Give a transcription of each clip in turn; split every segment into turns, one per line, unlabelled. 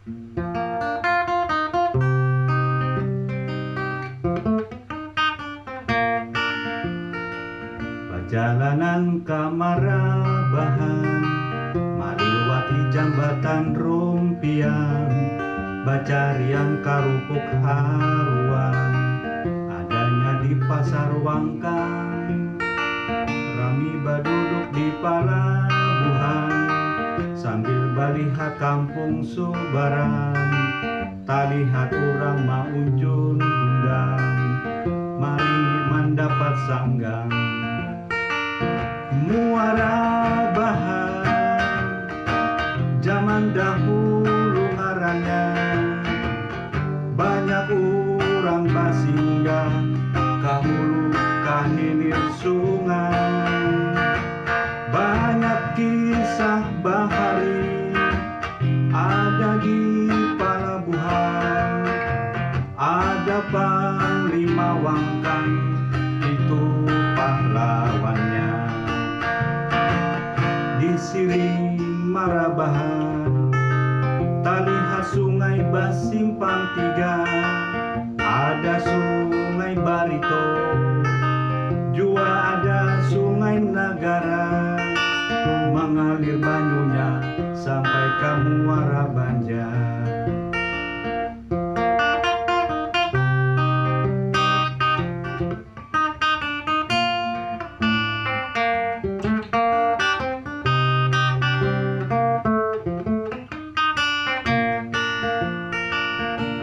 Perjalanan Kamarabahan maliwati jambatan rumpian, bacarian karupuk haruan adanya di pasar Wangkang. Rami baduduk di palabuhan sambil balihat kampung Subaran. Talihat urang maunjun undang, maringi mendapat sanggang. Muara Bahan zaman dahulu ngarannya, banyak urang basinggah kahulu kahilir sungai. Banyak kisah bahari ada di palabuhan, ada Panglima Wangkang itu pahlawannya. Di Siring Marabahan talihat sungai Basimpang 3, ada sungai Barito, jua ada sungai Nagara, mengalir banyunya sampai ke Muara Banjar.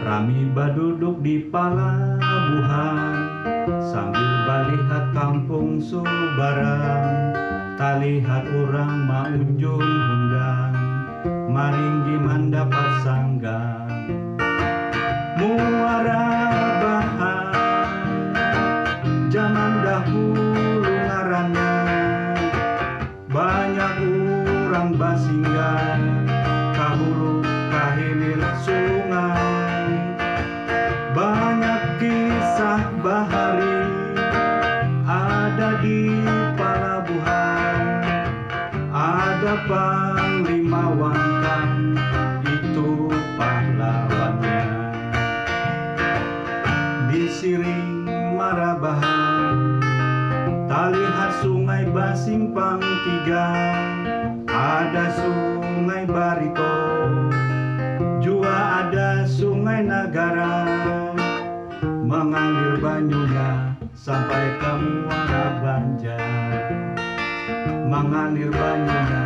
Rami baduduk di palabuhan sambil balihat kampung Subaran. Talihat urang maunjun undang, maringgi mendapat sanggang. Muara Bahan zaman dahulu ngarannya, banyak urang basinggah kahulu kahilir sungai. Banyak kisah bahari ada di palabuhan, ada Panglima Wangkang itu pahlawannya. Di Siring Marabahan talihat sungai Basimpang 3, ada sungai Barito, jua ada sungai Nagara, mengalir banyunya sampai ke Muara Banjar, mengalir banyunya